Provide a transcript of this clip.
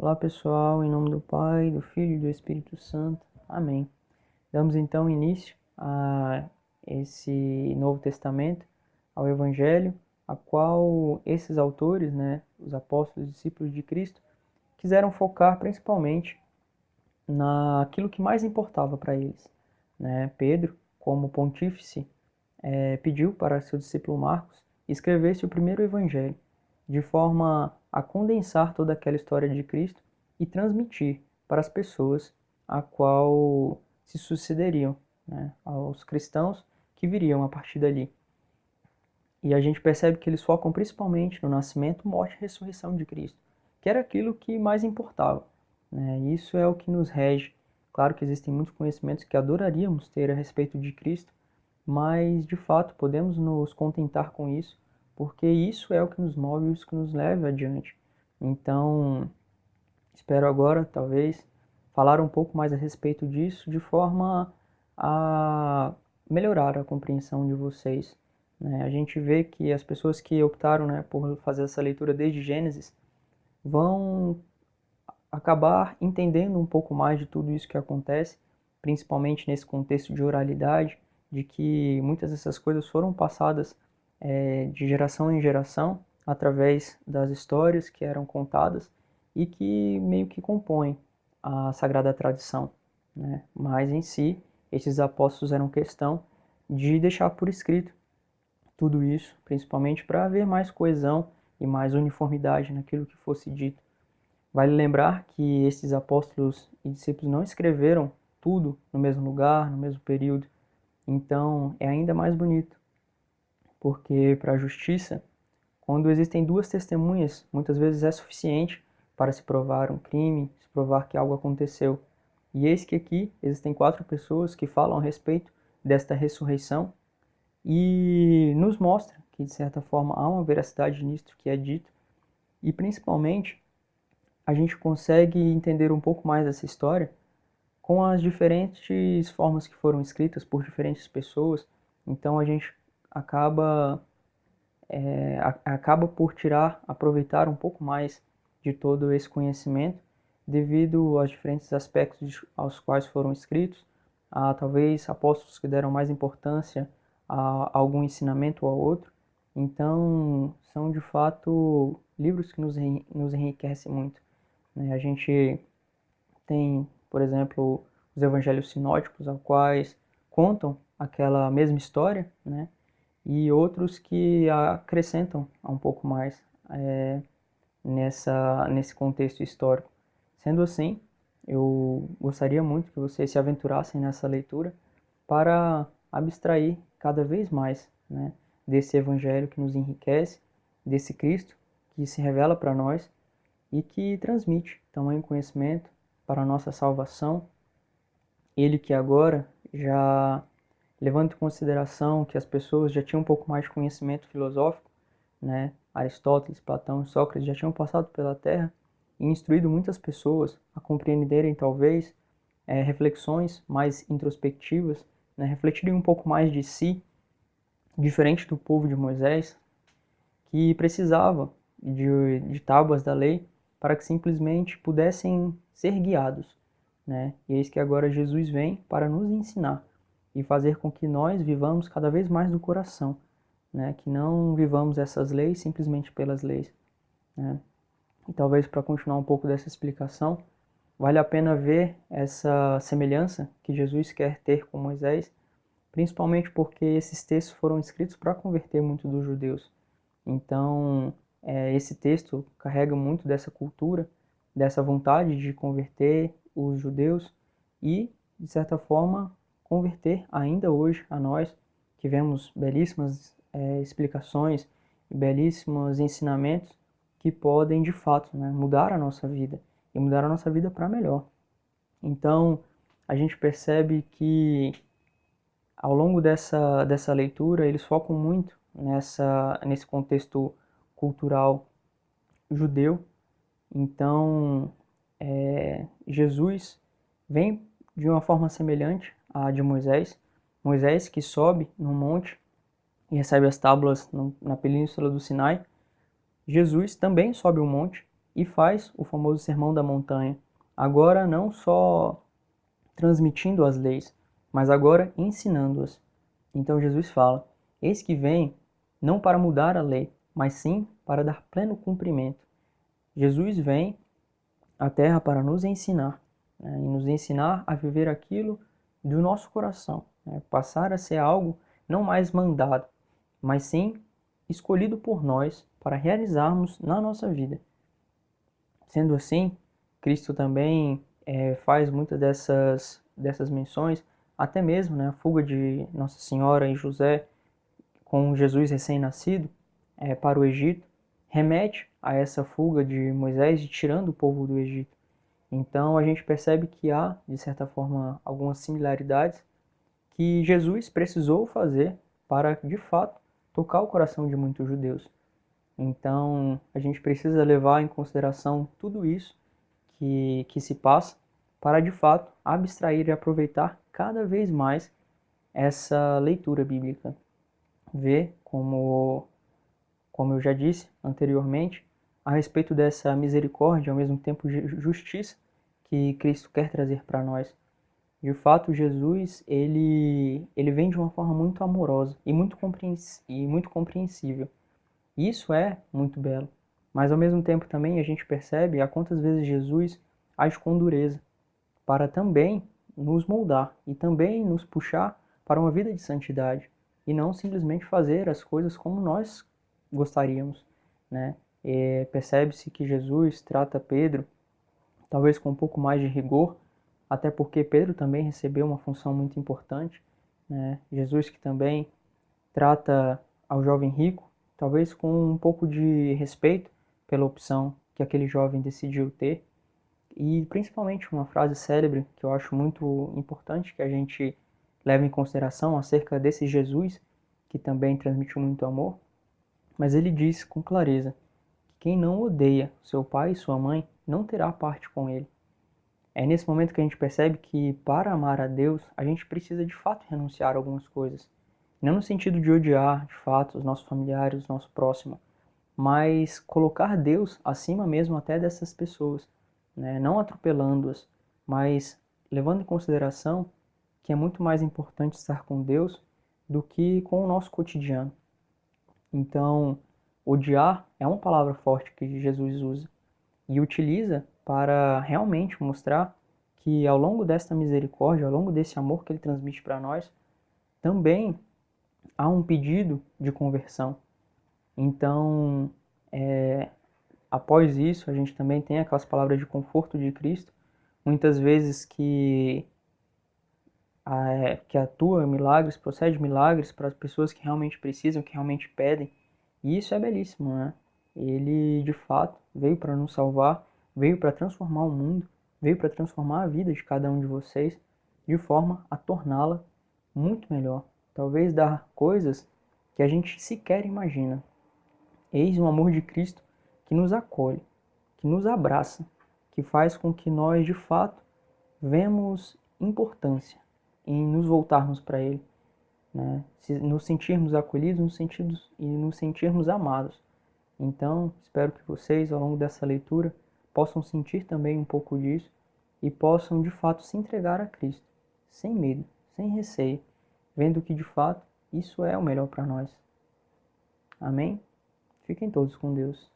Olá pessoal, em nome do Pai, do Filho e do Espírito Santo. Amém. Damos então início a esse Novo Testamento, ao Evangelho, a qual esses autores, os apóstolos e discípulos de Cristo, quiseram focar principalmente naquilo que mais importava para eles. Pedro, como pontífice, pediu para seu discípulo Marcos escrevesse o primeiro Evangelho, de forma a condensar toda aquela história de Cristo e transmitir para as pessoas a qual se sucederiam, aos cristãos que viriam a partir dali. E a gente percebe que eles focam principalmente no nascimento, morte e ressurreição de Cristo, que era aquilo que mais importava. Isso é o que nos rege. Claro que existem muitos conhecimentos que adoraríamos ter a respeito de Cristo, mas de fato podemos nos contentar com isso, porque isso é o que nos move e o que nos leva adiante. Então, espero agora, talvez, falar um pouco mais a respeito disso, de forma a melhorar a compreensão de vocês. A gente vê que as pessoas que optaram, por fazer essa leitura desde Gênesis vão acabar entendendo um pouco mais de tudo isso que acontece, principalmente nesse contexto de oralidade, de que muitas dessas coisas foram passadas de geração em geração, através das histórias que eram contadas e que meio que compõem a sagrada tradição. Mas em si, esses apóstolos eram questão de deixar por escrito tudo isso, principalmente para haver mais coesão e mais uniformidade naquilo que fosse dito. Vale lembrar que esses apóstolos e discípulos não escreveram tudo no mesmo lugar, no mesmo período. Então, é ainda mais bonito, porque para a justiça, quando existem duas testemunhas, muitas vezes é suficiente para se provar um crime, se provar que algo aconteceu. E eis que aqui existem 4 pessoas que falam a respeito desta ressurreição e nos mostra que, de certa forma, há uma veracidade nisto que é dito, e principalmente a gente consegue entender um pouco mais dessa história com as diferentes formas que foram escritas por diferentes pessoas. Então a gente acaba por aproveitar um pouco mais de todo esse conhecimento devido aos diferentes aspectos aos quais foram escritos, a talvez apóstolos que deram mais importância a algum ensinamento ou a outro. Então são de fato livros que nos enriquecem muito. A gente tem, por exemplo, os evangelhos sinóticos, aos quais contam aquela mesma história, e outros que acrescentam um pouco mais nesse contexto histórico. Sendo assim, eu gostaria muito que vocês se aventurassem nessa leitura para abstrair cada vez mais, desse evangelho que nos enriquece, desse Cristo que se revela para nós e que transmite tamanho conhecimento para a nossa salvação. Ele que agora, já levando em consideração que as pessoas já tinham um pouco mais de conhecimento filosófico, Aristóteles, Platão e Sócrates já tinham passado pela Terra e instruído muitas pessoas a compreenderem talvez reflexões mais introspectivas, refletirem um pouco mais de si, diferente do povo de Moisés, que precisava de tábuas da lei para que simplesmente pudessem ser guiados. E eis que agora Jesus vem para nos ensinar e fazer com que nós vivamos cada vez mais do coração, que não vivamos essas leis simplesmente pelas leis. E talvez para continuar um pouco dessa explicação, vale a pena ver essa semelhança que Jesus quer ter com Moisés, principalmente porque esses textos foram escritos para converter muitos dos judeus. Então, esse texto carrega muito dessa cultura, dessa vontade de converter os judeus e, de certa forma, converter ainda hoje a nós, que vemos belíssimas explicações e belíssimos ensinamentos que podem, de fato, mudar a nossa vida e mudar a nossa vida para melhor. Então, a gente percebe que, ao longo dessa leitura, eles focam muito nesse contexto cultural judeu. Então, Jesus vem de uma forma semelhante à de Moisés. Moisés que sobe num monte e recebe as tábuas na península do Sinai. Jesus também sobe um monte e faz o famoso Sermão da Montanha. Agora não só transmitindo as leis, mas agora ensinando-as. Então Jesus fala: Eis que vem não para mudar a lei, mas sim para dar pleno cumprimento. Jesus vem à Terra para nos ensinar, né, e nos ensinar a viver aquilo do nosso coração, né, passar a ser algo não mais mandado, mas sim escolhido por nós para realizarmos na nossa vida. Sendo assim, Cristo também faz muitas dessas menções, até mesmo, né, a fuga de Nossa Senhora e José com Jesus recém-nascido para o Egito, remete a essa fuga de Moisés de tirando o povo do Egito. Então a gente percebe que há, de certa forma, algumas similaridades que Jesus precisou fazer para, de fato, tocar o coração de muitos judeus. Então a gente precisa levar em consideração tudo isso que se passa para, de fato, abstrair e aproveitar cada vez mais essa leitura bíblica. Ver como eu já disse anteriormente, a respeito dessa misericórdia, ao mesmo tempo justiça, que Cristo quer trazer para nós. De fato, Jesus, ele vem de uma forma muito amorosa e muito compreensível. Isso é muito belo. Mas, ao mesmo tempo, também a gente percebe a quantas vezes Jesus age com dureza para também nos moldar e também nos puxar para uma vida de santidade e não simplesmente fazer as coisas como nós gostaríamos, né? Percebe-se que Jesus trata Pedro talvez com um pouco mais de rigor, até porque Pedro também recebeu uma função muito importante, né? Jesus que também trata ao jovem rico, talvez com um pouco de respeito pela opção que aquele jovem decidiu ter, e principalmente uma frase célebre que eu acho muito importante que a gente leva em consideração acerca desse Jesus, que também transmitiu muito amor, mas ele diz com clareza que quem não odeia seu pai e sua mãe não terá parte com ele. É nesse momento que a gente percebe que para amar a Deus, a gente precisa de fato renunciar a algumas coisas. Não no sentido de odiar, de fato, os nossos familiares, o nosso próximo, mas colocar Deus acima mesmo até dessas pessoas, né? Não atropelando-as, mas levando em consideração que é muito mais importante estar com Deus do que com o nosso cotidiano. Então, odiar é uma palavra forte que Jesus usa e utiliza para realmente mostrar que ao longo desta misericórdia, ao longo desse amor que ele transmite para nós, também há um pedido de conversão. Então, após isso, a gente também tem aquelas palavras de conforto de Cristo, muitas vezes que atua milagres, procede milagres para as pessoas que realmente precisam, que realmente pedem. E isso é belíssimo, né? Ele, de fato, veio para nos salvar, veio para transformar o mundo, veio para transformar a vida de cada um de vocês, de forma a torná-la muito melhor. Talvez dar coisas que a gente sequer imagina. Eis o amor de Cristo que nos acolhe, que nos abraça, que faz com que nós, de fato, vemos importância em nos voltarmos para Ele, né? Nos sentirmos acolhidos nos sentirmos amados. Então, espero que vocês, ao longo dessa leitura, possam sentir também um pouco disso e possam, de fato, se entregar a Cristo, sem medo, sem receio, vendo que, de fato, isso é o melhor para nós. Amém? Fiquem todos com Deus.